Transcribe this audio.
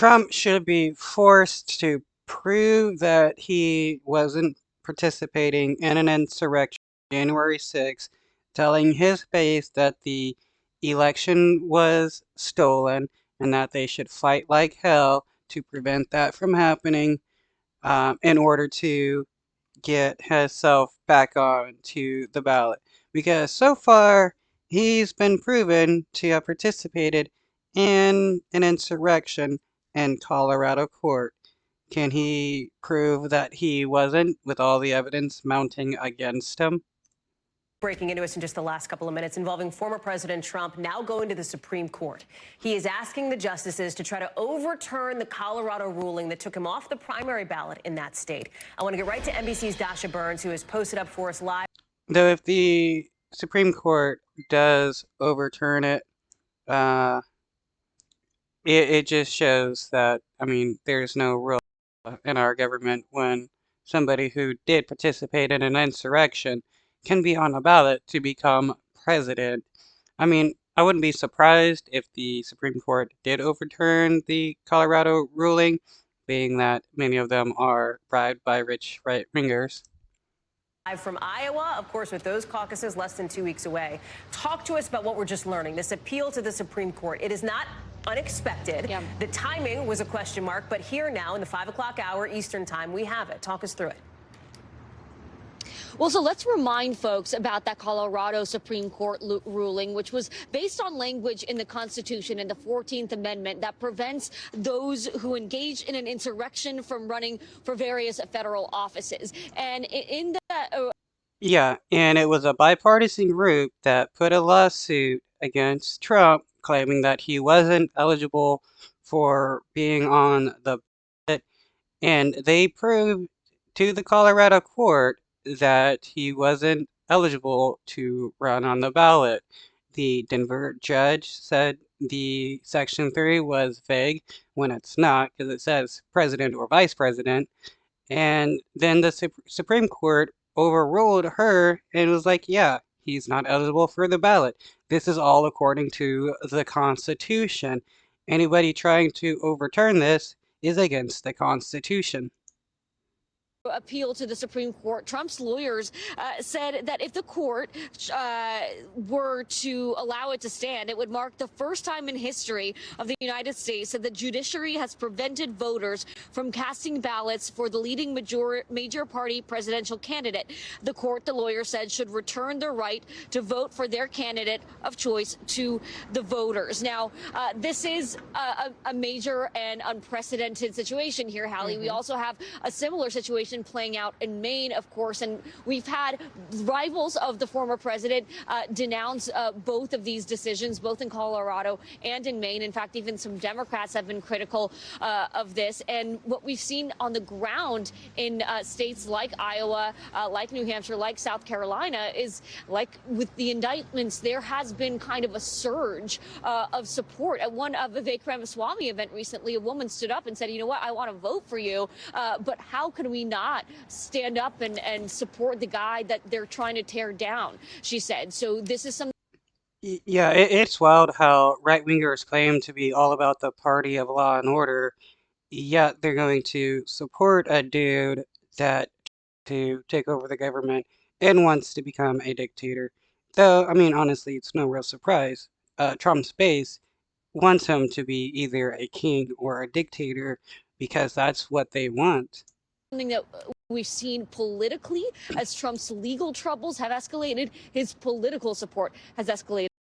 Trump should be forced to prove that he wasn't participating in an insurrection on January 6th, telling his base that the election was stolen and that they should fight like hell to prevent that from happening, in order to get himself back on to the ballot. Because so far, he's been proven to have participated in an insurrection in Colorado court. Can he prove that he wasn't, with all the evidence mounting against him? Breaking into us in just the last couple of minutes involving former President Trump now going to the Supreme Court. He is asking the justices to try to overturn the Colorado ruling that took him off the primary ballot in that state. I want to get right to NBC's Dasha Burns, who has posted up for us live. Though if the Supreme Court does overturn it, uh, it just shows that, I mean, there's no rule in our government when somebody who did participate in an insurrection can be on a ballot to become president. I mean, I wouldn't be surprised if the Supreme Court did overturn the Colorado ruling, being that many of them are bribed by rich right-wingers. Live from Iowa, of course, with those caucuses less than 2 weeks away. Talk to us about what we're just learning, this appeal to the Supreme Court. It is not unexpected. Yeah. The timing was a question mark, but here now in the 5 o'clock hour Eastern time, we have it. Talk us through it. Well, so let's remind folks about that Colorado Supreme Court ruling, which was based on language in the Constitution and the 14th Amendment that prevents those who engage in an insurrection from running for various federal offices. And in that... Yeah, and it was a bipartisan group that put a lawsuit against Trump claiming that he wasn't eligible for being on the ballot, and they proved to the Colorado court that he wasn't eligible to run on the ballot. The Denver judge said the Section 3 was vague when it's not, because it says president or vice president. And then the Supreme Court overruled her and was like, yeah, he's not eligible for the ballot. This is all according to the Constitution. Anybody trying to overturn this is against the Constitution. Appeal to the Supreme Court. Trump's lawyers said that if the court were to allow it to stand, it would mark the first time in history of the United States that the judiciary has prevented voters from casting ballots for the leading major party presidential candidate. The court, the lawyer said, should return the right to vote for their candidate of choice to the voters. Now, this is a major and unprecedented situation here, Hallie. We also have a similar situation playing out in Maine, of course, and we've had rivals of the former president denounce both of these decisions, both in Colorado and in Maine. In fact, even some Democrats have been critical of this. And what we've seen on the ground in states like Iowa, like New Hampshire, like South Carolina is, like with the indictments, there has been kind of a surge of support. At one of Vivek Ramaswamy event recently, a woman stood up and said, you know what, I want to vote for you, but how can we not stand up and support the guy that they're trying to tear down, she said. So this is something. Yeah, it's wild how right-wingers claim to be all about the party of law and order, yet they're going to support a dude that to take over the government and wants to become a dictator. Though, I mean, honestly, it's no real surprise. Trump's base wants him to be either a king or a dictator because that's what they want. Something that we've seen politically as Trump's legal troubles have escalated, his political support has escalated.